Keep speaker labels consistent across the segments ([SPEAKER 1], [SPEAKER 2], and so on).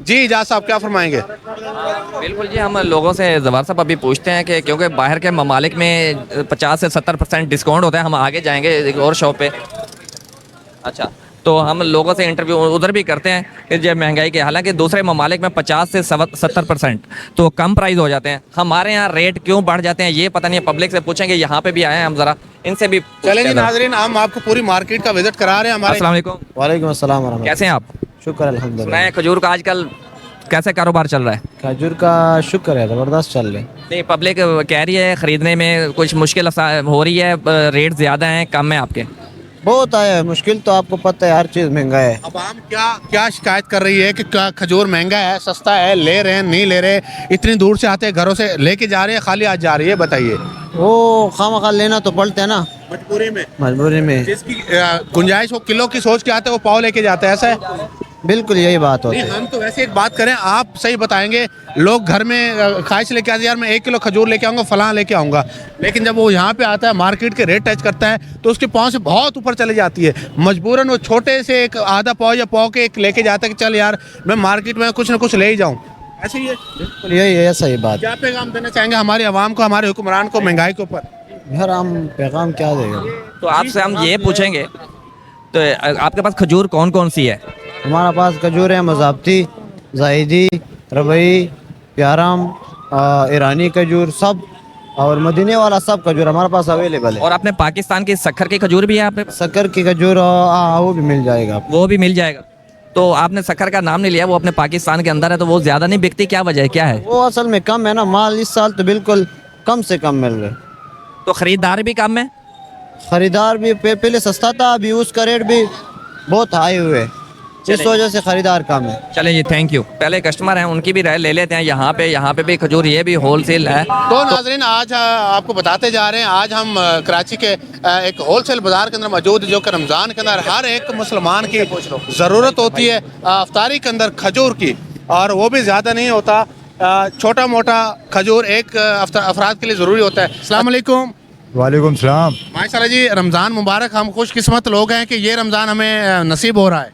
[SPEAKER 1] जी इजाज़ साहब क्या फरमाएंगे?
[SPEAKER 2] बिल्कुल जी, हम लोगों से ज़फ़र साहब अभी पूछते हैं कि क्योंकि बाहर के ममालिक में 50 से 70% डिस्काउंट होता है। हम आगे जाएंगे एक और शॉप पे। अच्छा, तो हम लोगों से इंटरव्यू उधर भी करते हैं कि जब महंगाई के, हालांकि दूसरे ममालिक में 50 से 70% तो कम प्राइस हो जाते हैं। हमारे यहाँ रेट क्यों बढ़ जाते हैं ये पता नहीं है। पब्लिक से पूछेंगे, यहाँ पे भी आए हैं हम, ज़रा इनसे भी
[SPEAKER 1] चलें
[SPEAKER 2] पूछते
[SPEAKER 1] जी
[SPEAKER 2] हैं ज़रा।
[SPEAKER 1] नाजरीन, हम आपको पूरी मार्केट का विजिट करा रहे हैं हमारे।
[SPEAKER 2] अस्सलाम वालेकुम,
[SPEAKER 3] वालेकुम अस्सलाम वरहमतुल्लाह।
[SPEAKER 2] कैसे हैं आप?
[SPEAKER 3] शुक्र
[SPEAKER 2] सुना
[SPEAKER 3] अल्हम्दुलिल्लाह।
[SPEAKER 2] है खजूर का आजकल कैसे कारोबार चल रहा है?
[SPEAKER 3] खजूर का शुक्र है, ज़बरदस्त चल रहे।
[SPEAKER 2] नहीं, पब्लिक कह रही है ख़रीदने में कुछ मुश्किल हो रही है, रेट ज़्यादा हैं कम है आपके?
[SPEAKER 3] बहुत आया है, मुश्किल तो आपको पता है, हर चीज़ महंगा है।
[SPEAKER 1] अब आम क्या क्या शिकायत कर रही है कि क्या खजूर महंगा है, सस्ता है, ले रहे हैं नहीं ले रहे, इतनी दूर से आते हैं, घरों से लेके जा रहे हैं, खाली आज जा रही है, बताइए।
[SPEAKER 3] वो खामखा लेना तो पड़ता है ना,
[SPEAKER 1] मजबूरी में,
[SPEAKER 3] मजबूरी में।
[SPEAKER 1] जिसकी गुंजाइश हो किलो की सोच के आते हैं वो पाव लेके जाता है, ऐसा है?
[SPEAKER 3] बिल्कुल यही बात होती
[SPEAKER 1] नहीं,
[SPEAKER 3] है।
[SPEAKER 1] हम तो वैसे एक बात करें, आप सही बताएंगे। लोग घर में ख्वाहिश लेके आते हैं, यार मैं 1 किलो खजूर लेके आऊँगा, फलां लेके आऊँगा, लेकिन जब वो यहाँ पे आता है, मार्केट के रेट टच करता है, तो उसकी पाँव से बहुत ऊपर चली जाती है। मजबूरन वो छोटे से एक आधा पाव या पाव के एक लेके जाता है कि चल यार मैं मार्केट में कुछ ना कुछ ले ही जाऊँ, ऐसे ही है।
[SPEAKER 3] बिल्कुल यही है, ऐसा ही बात।
[SPEAKER 1] क्या पैगाम देना चाहेंगे हमारे अवाम को, हमारे हुक्मरान को महंगाई के ऊपर?
[SPEAKER 3] यार हम पैगाम क्या देगा।
[SPEAKER 2] तो आपसे हम ये पूछेंगे, तो आपके पास खजूर कौन कौन सी है?
[SPEAKER 3] हमारा पास खजूर है, मज़ाबती, ज़ाहिदी, रबई, प्यारम, ईरानी खजूर सब, और मदीने वाला सब खजूर हमारे पास अवेलेबल है।
[SPEAKER 2] और अपने पाकिस्तान की शक्कर की खजूर भी है आपके पास?
[SPEAKER 3] शक्कर की खजूर वो भी मिल जाएगा।
[SPEAKER 2] वो भी मिल जाएगा। तो आपने शक्कर का नाम नहीं लिया, वो अपने पाकिस्तान के अंदर है तो वो ज़्यादा नहीं बिकती, क्या वजह है, क्या है?
[SPEAKER 3] वो असल में कम है ना, माल इस साल तो बिल्कुल कम से कम मिल रहे।
[SPEAKER 2] तो ख़रीदार भी कम है?
[SPEAKER 3] खरीदार भी पहले सस्ता था, अभी उसका रेट भी बहुत हाई हुए, इस वजह से खरीदार कम है।
[SPEAKER 2] चले जी, थैंक यू। पहले कस्टमर हैं उनकी भी राय ले लेते हैं। यहाँ पे भी खजूर, ये भी होलसेल है।
[SPEAKER 1] तो नाजरीन, आज आपको बताते जा रहे हैं, आज हम कराची के एक होलसेल बाज़ार के अंदर मौजूद, जो कि रमज़ान के अंदर हर एक मुसलमान की ज़रूरत होती है अफ्तारी के अंदर खजूर की, और वो भी ज़्यादा नहीं होता, छोटा मोटा खजूर एक अफराद के लिए ज़रूरी होता है। अस्सलाम वालेकुम।
[SPEAKER 4] वालेकुम सलाम।
[SPEAKER 1] माशाल्लाह जी, रमज़ान मुबारक। हम खुशकिस्मत लोग हैं कि ये रमज़ान हमें नसीब हो रहा है।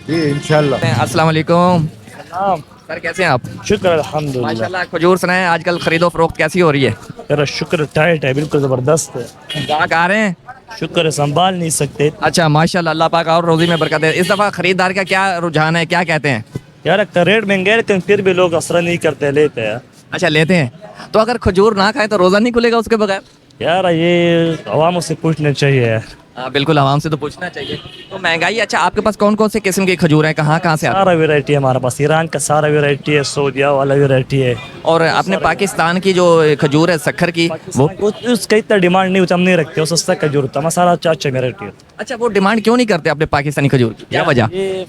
[SPEAKER 4] जी इंशाल्लाह।
[SPEAKER 2] अस्सलाम वालेकुम सर, कैसे हैं आप?
[SPEAKER 5] शुक्र अल्हम्दुलिल्लाह।
[SPEAKER 2] माशाल्लाह, खजूर सुनाए आजकल खरीदो फरोख्त कैसी हो रही है?
[SPEAKER 5] तेरा शुक्र टाइट है, बिल्कुल ज़बरदस्त है।
[SPEAKER 2] ग्राहक आ रहे हैं?
[SPEAKER 5] शुक्र है, संभाल नहीं सकते।
[SPEAKER 2] अच्छा माशाल्लाह, अल्लाह पाक और रोज़ी में बरकत है। इस दफ़ा खरीदार का क्या रुझान है, क्या कहते हैं?
[SPEAKER 5] यार रेट महंगे है, लेकिन फिर भी लोग असर नहीं करते, लेते हैं।
[SPEAKER 2] अच्छा, लेते हैं। तो अगर खजूर ना खाए तो रोज़ा नहीं खुलेगा उसके बगैर?
[SPEAKER 5] यार ये अवामों से पूछना चाहिए यार।
[SPEAKER 2] हाँ बिल्कुल, आवाम से तो पूछना चाहिए। तो महंगाई, अच्छा आपके पास कौन कौन से किस्म की खजूर हैं, कहाँ कहाँ से आती
[SPEAKER 5] सारा वेराइटी है हमारे पास, ईरान का सारा वेराइटी है, सऊदिया वाला वेराइटी है।
[SPEAKER 2] है? और अपने पाकिस्तान की जो खजूर है शक्कर की, वो
[SPEAKER 5] उसका इतना डिमांड नहीं होता, हम नहीं रखते, वो सस्ता खजूर होता है, मसाला अच्छा वेराइटी होता
[SPEAKER 2] अच्छा वो डिमांड क्यों नहीं करते अपने पाकिस्तानी खजूर की, क्या वजह?
[SPEAKER 5] है। ये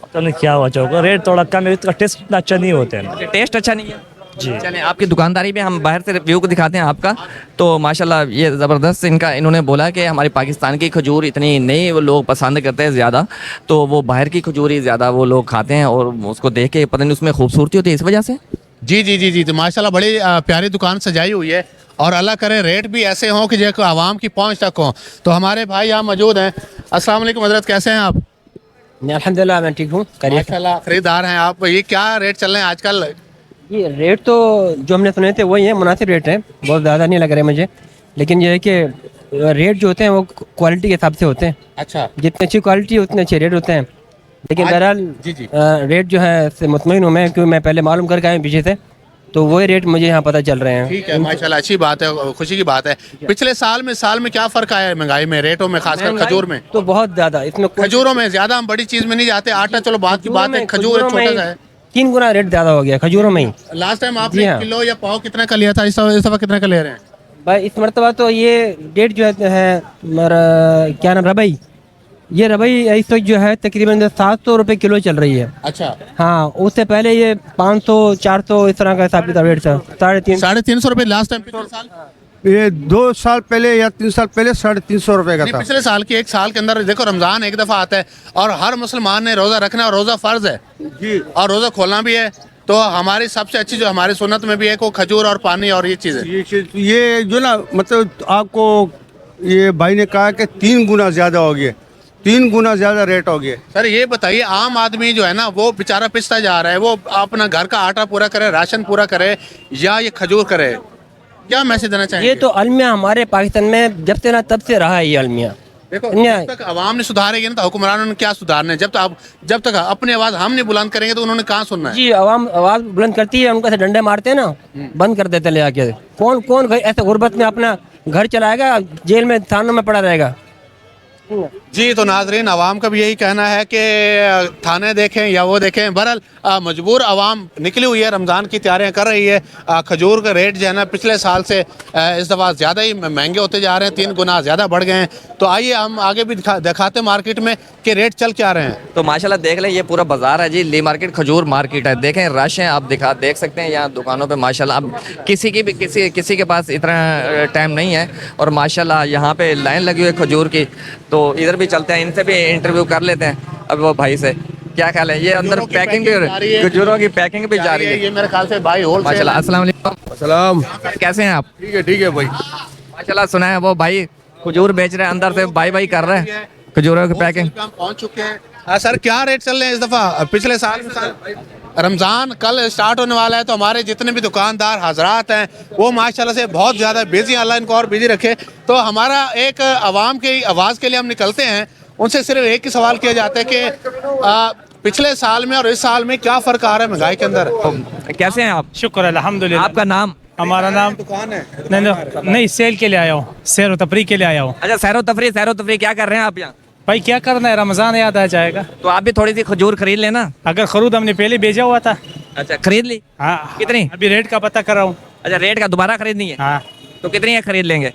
[SPEAKER 5] पता नहीं क्या वजह होगा, रेट थोड़ा कम है, इसका टेस्ट इतना अच्छा नहीं होता है।
[SPEAKER 2] टेस्ट अच्छा नहीं है
[SPEAKER 5] जी।
[SPEAKER 2] चलें, आपकी दुकानदारी में हम बाहर से व्यू को दिखाते हैं आपका। तो माशाल्लाह ये ज़बरदस्त इन्होंने बोला कि हमारी पाकिस्तान की खजूर इतनी नहीं वो लोग पसंद करते हैं ज़्यादा, तो वो बाहर की खजूर ही ज़्यादा वो लोग खाते हैं, और उसको देख के पता नहीं उसमें खूबसूरती होती है, इस वजह से।
[SPEAKER 1] जी जी जी जी, तो माशाल्लाह बड़ी प्यारी दुकान सजाई हुई है, और अल्लाह करे रेट भी ऐसे हों कि जो आवाम की पहुंच तक हों। तो हमारे भाई यहाँ मौजूद हैं। अस्सलाम वालेकुम हज़रत, कैसे हैं आप?
[SPEAKER 6] अल्हम्दुलिल्लाह मैं ठीक हूँ।
[SPEAKER 1] माशाल्लाह खरीदार हैं आप। ये क्या रेट चल रहे हैं आजकल?
[SPEAKER 6] ये रेट तो जो हमने सुने थे वही है, मुनासिब रेट है, बहुत ज़्यादा नहीं लग रहे मुझे, लेकिन ये है कि रेट जो होते हैं वो क्वालिटी के हिसाब से होते हैं।
[SPEAKER 1] अच्छा,
[SPEAKER 6] जितनी अच्छी क्वालिटी उतने अच्छे रेट होते हैं। लेकिन बहरहाल
[SPEAKER 1] जी जी,
[SPEAKER 6] रेट जो है से मुतमईन हूँ मैं, क्योंकि मैं पहले मालूम करके आया पीछे से, तो वही रेट मुझे यहाँ पता चल रहे हैं।
[SPEAKER 1] ठीक है माशाल्लाह, अच्छी बात है, खुशी की बात है। पिछले साल में क्या फ़र्क आया है महंगाई में, रेटों में, खासकर खजूर में?
[SPEAKER 6] तो बहुत ज़्यादा इसमें
[SPEAKER 1] खजूरों में ज़्यादा, हम बड़ी चीज़ में नहीं जाते, आटा चलो बात की बात है, खजूर एक छोटा सा है।
[SPEAKER 6] 3 गुना रेट ज़्यादा हो गया खजूरों में ही।
[SPEAKER 1] लास्ट टाइम
[SPEAKER 6] जी
[SPEAKER 1] आपने
[SPEAKER 6] हाँ।
[SPEAKER 1] किलो या पाव कितना का लिया था, इस दफ़ा कितना का ले रहे हैं?
[SPEAKER 6] भाई इस मरतबा तो ये रेट जो है क्या नाम, रबई, ये रबई इस वक्त जो है तकरीबन 700 रुपये किलो चल रही है।
[SPEAKER 1] अच्छा,
[SPEAKER 6] हाँ, उससे पहले ये 500 400 इस तरह का हिसाब किताब रेट था। 350
[SPEAKER 1] 350 रुपये लास्ट टाइम पिछले साल।
[SPEAKER 4] ये 2 साल पहले या 3 साल पहले 350 रुपए का
[SPEAKER 1] नहीं,
[SPEAKER 4] था।
[SPEAKER 1] पिछले साल की, एक साल के अंदर देखो, रमज़ान एक दफ़ा आता है और हर मुसलमान ने रोज़ा रखना, और रोज़ा फ़र्ज़ है
[SPEAKER 4] जी।
[SPEAKER 1] और रोज़ा खोलना भी है। तो हमारी सबसे अच्छी जो हमारी सुन्नत में भी है, वो खजूर और पानी और ये चीज़ें।
[SPEAKER 4] ये जो ना, मतलब आपको ये भाई ने कहा कि 3 गुना ज़्यादा हो गया, 3 गुना ज़्यादा रेट हो गया।
[SPEAKER 1] सर ये बताइए, आम आदमी जो है ना वो बेचारा पिसता जा रहा है, वो अपना घर का आटा पूरा करे, राशन पूरा करे, या ये खजूर करे, क्या मैसेज देना चाहेंगे?
[SPEAKER 6] ये तो अलमिया हमारे पाकिस्तान में जब से ना तब से रहा है ये अलमिया।
[SPEAKER 1] देखो,
[SPEAKER 6] न्याय।
[SPEAKER 1] जब तक आवाम ने सुधारेगी ना तो हुक्मरानों ने क्या सुधारना है? जब तक अपनी आवाज हम नहीं बुलंद करेंगे तो उन्होंने कहाँ सुनना है?
[SPEAKER 6] जी आवाम आवाज बुलंद करती है, उनको ऐसे डंडे मारते हैं ना, बंद कर देते ले आके। कौन कौन ऐसे गुर्बत में अपना घर चलाएगा, जेल में थानों में पड़ा रहेगा।
[SPEAKER 1] जी तो नाजरीन, आवाम का भी यही कहना है कि थाने देखें या वो देखें, बहरहाल मजबूर आवाम निकली हुई है, रमज़ान की तैयारियां कर रही है। खजूर का रेट जो है ना पिछले साल से इस दफ़ा ज़्यादा ही महंगे होते जा रहे हैं, 3 गुना ज़्यादा बढ़ गए हैं। तो आइए हम आगे भी दिखाते मार्केट में कि रेट चल क्या रहे हैं।
[SPEAKER 2] तो माशाल्लाह देख लें, ये पूरा बाजार है जी, ली मार्केट खजूर मार्केट है। देखें रश है, आप देख सकते हैं यहाँ दुकानों पे माशाल्लाह। अब किसी के पास इतना टाइम नहीं है, और माशाल्लाह यहाँ पे लाइन लगी हुई है खजूर की। तो इधर भी चलते हैं, इनसे भी इंटरव्यू कर लेते हैं। अब वो भाई से क्या ख्याल है, ये अंदर पैकिंग भी, खजूरों की पैकिंग भी जा रही है।
[SPEAKER 1] ये मेरे ख्याल से भाई होल
[SPEAKER 2] माशाल्लाह। अस्सलाम वालेकुम।
[SPEAKER 4] सलाम।
[SPEAKER 2] कैसे हैं आप?
[SPEAKER 4] ठीक है भाई।
[SPEAKER 2] माशाल्लाह, सुना है वो भाई खजूर बेच रहे हैं, अंदर से बाई कर रहे हैं खजूरों की पैकिंग।
[SPEAKER 1] हम पहुंच चुके हैं। सर क्या रेट चल रहे हैं इस दफ़ा? पिछले साल रमज़ान कल स्टार्ट होने वाला है, तो हमारे जितने भी दुकानदार हजरात हैं वो माशाल्लाह से बहुत ज़्यादा बिजी, अल्लाह इनको और बिजी रखे। तो हमारा एक आवाम की आवाज़ के लिए हम निकलते हैं, उनसे सिर्फ एक ही सवाल किया जाता है कि पिछले साल में और इस साल में क्या फ़र्क आ रहा है महंगाई के अंदर?
[SPEAKER 2] कैसे हैं आप?
[SPEAKER 7] शुक्र अल्हम्दुलिल्लाह।
[SPEAKER 2] आपका नाम?
[SPEAKER 7] हमारा नाम
[SPEAKER 1] दुकान है?
[SPEAKER 7] नहीं सेल के लिए आया हूँ, सैर व तफरी के लिए आया हूँ।
[SPEAKER 2] अच्छा, सैरो तफरी क्या कर रहे हैं आप यहाँ?
[SPEAKER 7] भाई क्या करना है, रमज़ान याद आ जाएगा।
[SPEAKER 2] तो आप भी थोड़ी सी खजूर खरीद लेना।
[SPEAKER 7] अगर खरीद हमने पहले भेजा हुआ था।
[SPEAKER 2] अच्छा, खरीद ली?
[SPEAKER 7] हाँ।
[SPEAKER 2] कितनी?
[SPEAKER 7] अभी रेट का पता कर रहा हूँ।
[SPEAKER 2] अच्छा, रेट का दोबारा खरीदनी है?
[SPEAKER 7] हाँ।
[SPEAKER 2] तो कितनी है खरीद लेंगे?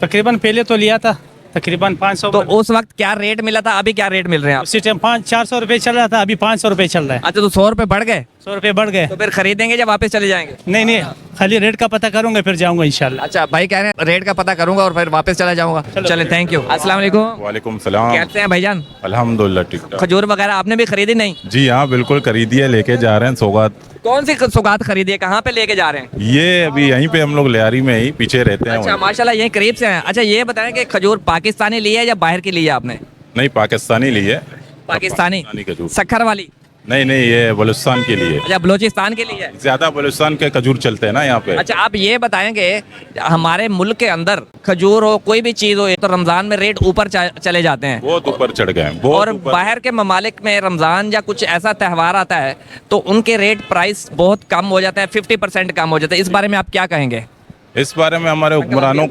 [SPEAKER 7] तकरीबन पहले तो लिया था तकरीबन 500।
[SPEAKER 2] तो उस वक्त क्या रेट मिला था, अभी क्या रेट मिल रहे हैं आप?
[SPEAKER 7] उसी टाइम 400 रुपये चल रहा था, अभी 500 रुपये चल रहा है।
[SPEAKER 2] अच्छा, तो 100 रुपये बढ़ गए?
[SPEAKER 7] 100 रुपये बढ़ गए।
[SPEAKER 2] तो फिर खरीदेंगे या वापस चले जाएंगे?
[SPEAKER 7] नहीं खाली रेट का पता करूंगा फिर जाऊंगा इंशाल्लाह।
[SPEAKER 2] अच्छा, भाई कह रहे हैं रेट का पता करूंगा और फिर वापस चला जाऊंगा। चले, थैंक यू। अस्सलाम वालेकुम।
[SPEAKER 8] वालेकुम सलाम।
[SPEAKER 2] कैसे हैं भाईजान?
[SPEAKER 8] अल्हम्दुलिल्लाह ठीक ठाक।
[SPEAKER 2] खजूर वगैरह आपने भी खरीदी? नहीं
[SPEAKER 8] जी हाँ बिल्कुल खरीदी है, लेके जा रहे हैं सौगात।
[SPEAKER 2] कौन सी सौगात खरीदी है, कहाँ पे लेके जा रहे हैं?
[SPEAKER 8] ये अभी यहीं पे हम लोग लियारी में ही पीछे रहते हैं।
[SPEAKER 2] अच्छा माशाल्लाह, यहीं करीब से हैं। अच्छा ये बताएं कि खजूर पाकिस्तानी ली है या बाहर की ली है आपने?
[SPEAKER 8] नहीं पाकिस्तानी ली है।
[SPEAKER 2] पाकिस्तानी
[SPEAKER 8] खजूर।
[SPEAKER 2] सखर वाली?
[SPEAKER 8] नहीं ये बलूचिस्तान के लिए।
[SPEAKER 2] अच्छा, बलूचिस्तान के लिए?
[SPEAKER 8] ज्यादा बलूचिस्तान के खजूर चलते हैं ना यहाँ पे।
[SPEAKER 2] अच्छा, आप ये बताएंगे हमारे मुल्क के अंदर खजूर हो कोई भी चीज हो तो रमजान में रेट ऊपर चले जाते हैं,
[SPEAKER 8] बहुत ऊपर चढ़ गए हैं,
[SPEAKER 2] और बाहर के ममालिक में रमजान या कुछ ऐसा त्यौहार आता है तो उनके रेट प्राइस बहुत कम हो जाता है, 50% कम हो जाता है। इस बारे में आप क्या कहेंगे?
[SPEAKER 8] इस बारे में हमारे हुक्मरानों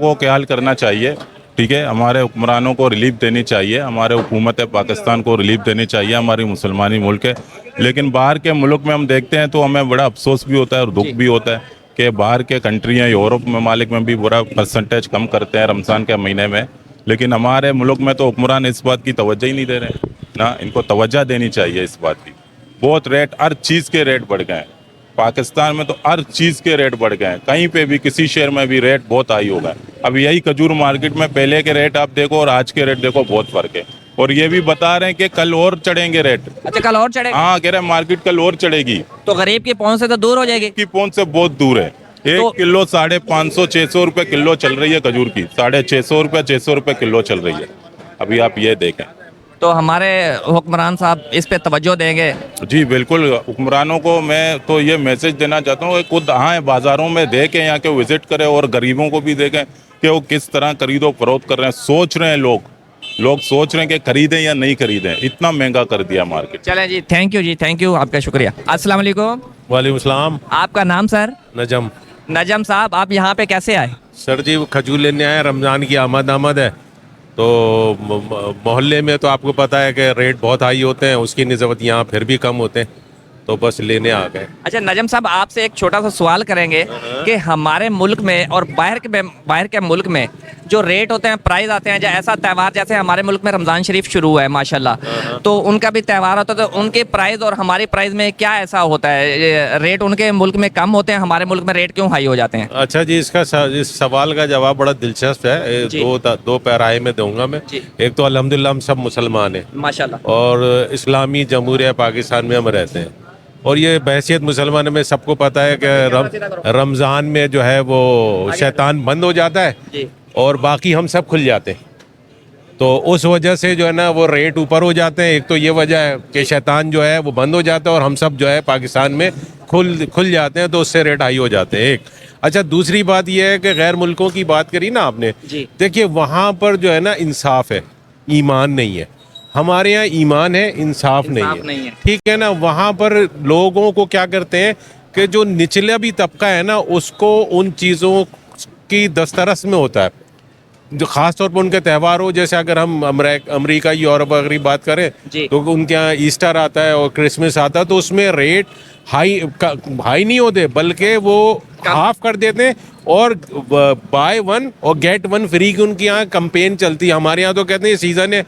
[SPEAKER 8] को ख्याल करना चाहिए। ठीक है, हमारे हुक्मरानों को रिलीफ देनी चाहिए, हमारे हुकूमत पाकिस्तान को रिलीफ देनी चाहिए, हमारी मुसलमानी मुल्क है। लेकिन बाहर के मुल्क में हम देखते हैं तो हमें बड़ा अफसोस भी होता है और दुख भी होता है कि बाहर के कंट्रियाँ, यूरोप ममालिक में भी बड़ा परसेंटेज कम करते हैं रमज़ान के महीने में। लेकिन हमारे मुल्क में तो हुक्मरान इस बात की तवज्जो ही नहीं दे रहे ना, इनको तवज्जो देनी चाहिए इस बात की। बहुत रेट, हर चीज़ के रेट बढ़ गए हैं पाकिस्तान में, तो हर चीज़ के रेट बढ़ गए हैं। कहीं पे भी किसी शहर में भी रेट बहुत हाई हो गए। अब यही खजूर मार्केट में पहले के रेट आप देखो और आज के रेट देखो, बहुत फर्क है। और ये भी बता रहे हैं कि कल और चढ़ेंगे रेट।
[SPEAKER 2] अच्छा, कल और चढ़ेगा?
[SPEAKER 8] हाँ, कह रहे हैं मार्केट कल और चढ़ेगी।
[SPEAKER 2] तो गरीब की पहुंच से तो दूर हो जाएगी?
[SPEAKER 8] की पहुंच से बहुत दूर है। एक किलो 550-600 रुपये किलो चल रही है खजूर की, 650 रुपये किलो चल रही है। अभी आप ये देखें।
[SPEAKER 2] तो हमारे हुक्मरान साहब इस पे तवज्जो देंगे? जी
[SPEAKER 8] बिल्कुल, हुक्मरानों को मैं तो ये मैसेज देना चाहता हूँ कि खुद आए बाज़ारों में देखें, यहाँ के विज़िट करें और गरीबों को भी देखें कि वो किस तरह खरीदो फरोख्त कर रहे हैं। सोच रहे हैं लोग सोच रहे हैं कि खरीदें या नहीं खरीदें, इतना महंगा कर दिया मार्केट।
[SPEAKER 2] चलें जी, थैंक यू, आपका शुक्रिया। अस्सलाम वालेकुम।
[SPEAKER 9] वालेकुम सलाम।
[SPEAKER 2] आपका नाम सर?
[SPEAKER 9] नजम
[SPEAKER 2] साहब, आप यहाँ पे कैसे आए?
[SPEAKER 9] सर जी वो खजूर लेने आए, रमज़ान की आमद है तो मोहल्ले में तो आपको पता है कि रेट बहुत हाई होते हैं, उसकी निस्बत यहाँ फिर भी कम होते हैं, तो बस लेने आ गए।
[SPEAKER 2] अच्छा नजम साहब, आपसे एक छोटा सा सवाल करेंगे कि हमारे मुल्क में और बाहर के मुल्क में जो रेट होते हैं, प्राइस आते हैं, ऐसा त्यौहार जैसे हमारे मुल्क में रमज़ान शरीफ शुरू हुआ है माशाल्लाह, तो उनका भी त्यौहार होता है, तो उनके प्राइस और हमारी प्राइस में क्या ऐसा होता है? रेट उनके मुल्क में कम होते हैं, हमारे मुल्क में रेट क्यों हाई हो जाते हैं?
[SPEAKER 9] अच्छा जी, इस सवाल का जवाब बड़ा दिलचस्प है। दो पैराए में दूंगा मैं। एक तो अल्हम्दुलिल्लाह हम सब मुसलमान हैं
[SPEAKER 2] माशाल्लाह,
[SPEAKER 9] और इस्लामी जमहूरिया पाकिस्तान में हम रहते हैं, और ये बहसियत मुसलमान में सबको पता है कि रमज़ान में जो है वो शैतान बंद हो जाता है और बाकी हम सब खुल जाते हैं। तो उस वजह से जो है ना वो रेट ऊपर हो जाते हैं। एक तो ये वजह है कि शैतान जो है वो बंद हो जाता है और हम सब जो है पाकिस्तान में खुल जाते हैं, तो उससे रेट हाई हो जाते हैं। एक अच्छा, दूसरी बात ये है कि गैर मुल्कों की बात करी ना आपने, देखिए वहाँ पर जो है ना इंसाफ है, ईमान नहीं है। हमारे यहाँ ईमान है, इंसाफ नहीं है, ठीक है ना। वहाँ पर लोगों को क्या करते हैं कि जो निचला भी तबका है ना उसको उन चीज़ों की दस्तरस में होता है, जो ख़ास तौर पर उनके त्योहार हो, जैसे अगर हम अमेरिका यूरोप वगैरह बात करें तो उनके यहाँ ईस्टर आता है और क्रिसमस आता है, तो उसमें रेट हाई नहीं होते बल्कि वो हाफ कर देते हैं और बाय वन और गेट वन फ्री की उनके यहाँ कैंपेन चलती है। हमारे यहाँ तो कहते हैं सीज़न है,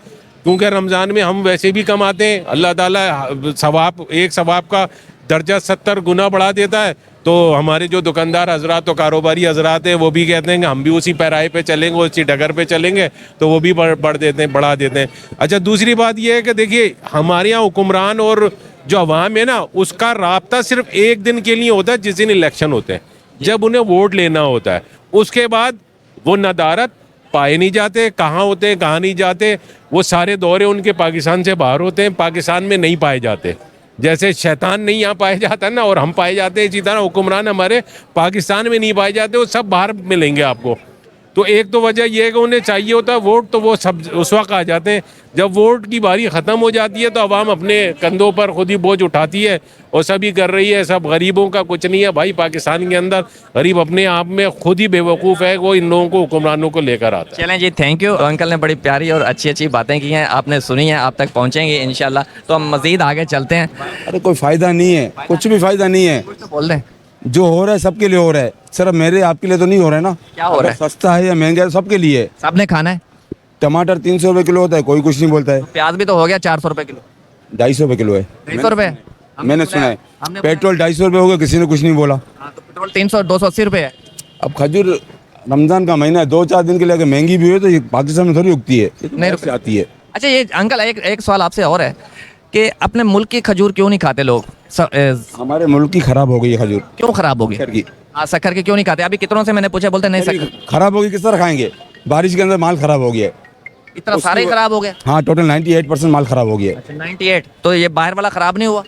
[SPEAKER 9] क्योंकि रमज़ान में हम वैसे भी कमाते हैं, अल्लाह ताला सवाब का दर्जा 70 गुना बढ़ा देता है। तो हमारे जो दुकानदार हजरात तो कारोबारी हजरात हैं वो भी कहते हैं कि हम भी उसी पैराए पे चलेंगे, उसी डगर पे चलेंगे, तो वो भी बढ़ा देते हैं। अच्छा, दूसरी बात ये है कि देखिए हमारे यहाँ हुक्मरान और जो अवाम है ना उसका राब्ता सिर्फ एक दिन के लिए होता है, जिस दिन इलेक्शन होते हैं, जब उन्हें वोट लेना होता है। उसके बाद वो नदारत पाए नहीं जाते, कहाँ होते हैं कहाँ नहीं जाते, वो सारे दौरे उनके पाकिस्तान से बाहर होते हैं, पाकिस्तान में नहीं पाए जाते। जैसे शैतान नहीं यहाँ पाया जाता ना और हम पाए जाते हैं, इसी तरह हुक्मरान हमारे पाकिस्तान में नहीं पाए जाते, वो सब बाहर मिलेंगे आपको। तो एक तो वजह यह है कि उन्हें चाहिए होता है वोट, तो वो सब उस वक्त आ जाते हैं। जब वोट की बारी ख़त्म हो जाती है तो अवाम अपने कंधों पर खुद ही बोझ उठाती है और सभी कर रही है। सब गरीबों का कुछ नहीं है भाई, पाकिस्तान के अंदर गरीब अपने आप में खुद ही बेवकूफ़ है, वो इन लोगों को हुक्मरानों को लेकर आता है।
[SPEAKER 2] चलें जी, थैंक यू। अंकल ने बड़ी प्यारी और अच्छी अच्छी बातें की हैं, आपने सुनी हैं, आप तक पहुँचेंगे इंशाल्लाह। तो हम मज़ीद आगे चलते हैं।
[SPEAKER 10] अरे कोई फ़ायदा नहीं है, कुछ भी फ़ायदा नहीं है।
[SPEAKER 2] तो बोल दें,
[SPEAKER 10] जो हो रहा है सबके लिए हो रहा है, सिर्फ मेरे आपके लिए तो नहीं हो रहा है ना।
[SPEAKER 2] क्या हो रहा है?
[SPEAKER 10] सस्ता है या महंगा है, सबके लिए है।
[SPEAKER 2] सबने खाना है।
[SPEAKER 10] टमाटर 300 रुपये किलो होता है, कोई कुछ नहीं बोलता है।
[SPEAKER 2] प्याज भी तो हो गया 400 रुपये किलो,
[SPEAKER 10] 250 रुपये किलो है।
[SPEAKER 2] 250 रुपये
[SPEAKER 10] मैंने सुना है। पेट्रोल 250 रुपये हो गया, किसी ने कुछ नहीं बोला।
[SPEAKER 2] तो पेट्रोल 300 280 रुपये है।
[SPEAKER 10] अब खजूर रमजान का महीना है, 2-4 दिन के लिए अगर महंगी भी हुई तो ये पाकिस्तान में थोड़ी उगती है,
[SPEAKER 2] नहीं
[SPEAKER 10] से आती है।
[SPEAKER 2] अच्छा ये अंकल एक सवाल आपसे और है कि अपने मुल्क की खजूर क्यों नहीं खाते लोग?
[SPEAKER 10] हमारे मुल्क की खराब हो गई है खजूर।
[SPEAKER 2] क्यों खराब हो गई? शक्कर की क्यों नहीं खाते? अभी कितनों से मैंने पूछा, बोलते नहीं शक्कर
[SPEAKER 10] खराब होगी, किस तरह खाएंगे? बारिश के अंदर माल खराब हो गया है,
[SPEAKER 2] इतना सारा ही खराब हो गया।
[SPEAKER 10] हाँ, टोटल 98% माल खराब हो गया है।
[SPEAKER 2] 98? तो ये बाहर वाला खराब नहीं हुआ?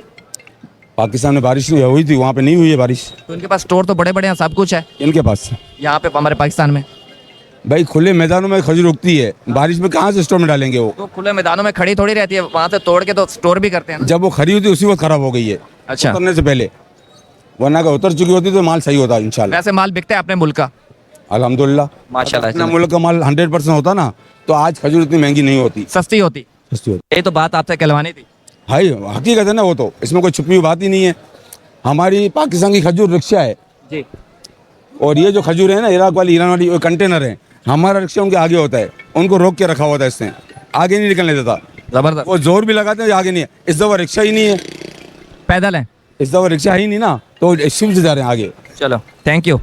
[SPEAKER 10] पाकिस्तान में बारिश नहीं हुई थी, वहाँ पे नहीं हुई है बारिश।
[SPEAKER 2] तो इनके पास स्टोर तो बड़े बड़े हैं, सब कुछ है
[SPEAKER 10] इनके पास।
[SPEAKER 2] यहाँ पे हमारे पाकिस्तान में
[SPEAKER 10] भाई खुले मैदानों में खजूर उगती है, बारिश में कहाँ से स्टोर में डालेंगे वो?
[SPEAKER 2] तो खुले मैदानों में खड़ी थोड़ी रहती है, वहाँ से तोड़ के तो स्टोर भी करते हैं ना।
[SPEAKER 10] जब वो खड़ी होती उसी वक्त खराब हो गई है।
[SPEAKER 2] अच्छा,
[SPEAKER 10] उतरने से पहले, वरना अगर उतर चुकी होती तो माल सही होता इंशाल्लाह।
[SPEAKER 2] वैसे माल बिकता है अपने मुल्क का
[SPEAKER 10] अल्हम्दुलिल्लाह,
[SPEAKER 2] माशाल्लाह।
[SPEAKER 10] अपना मुल्क का माल 100% होता ना तो आज खजूर इतनी महंगी नहीं होती,
[SPEAKER 2] सस्ती होती। ये तो बात आपसे कहलवानी थी
[SPEAKER 10] भाई, हकीकत है ना वो तो, इसमें कोई छुपी हुई बात ही नहीं है। हमारी पाकिस्तान की खजूर रिक्शा है
[SPEAKER 2] जी,
[SPEAKER 10] और ये जो खजूर है ना इराक वाली ईरान वाली वो कंटेनर है। हमारा रिक्शा उनके आगे होता है, उनको रोक के रखा होता है, इसने आगे नहीं निकलने देता।
[SPEAKER 2] जबरदस्त।
[SPEAKER 10] वो जोर भी लगाते हैं, आगे नहीं है। इस दफा रिक्शा ही नहीं है,
[SPEAKER 2] पैदल है
[SPEAKER 10] इस दफा रिक्शा ही नहीं ना, तो शिफ्ट से जा रहे हैं आगे।
[SPEAKER 2] चलो, थैंक यू।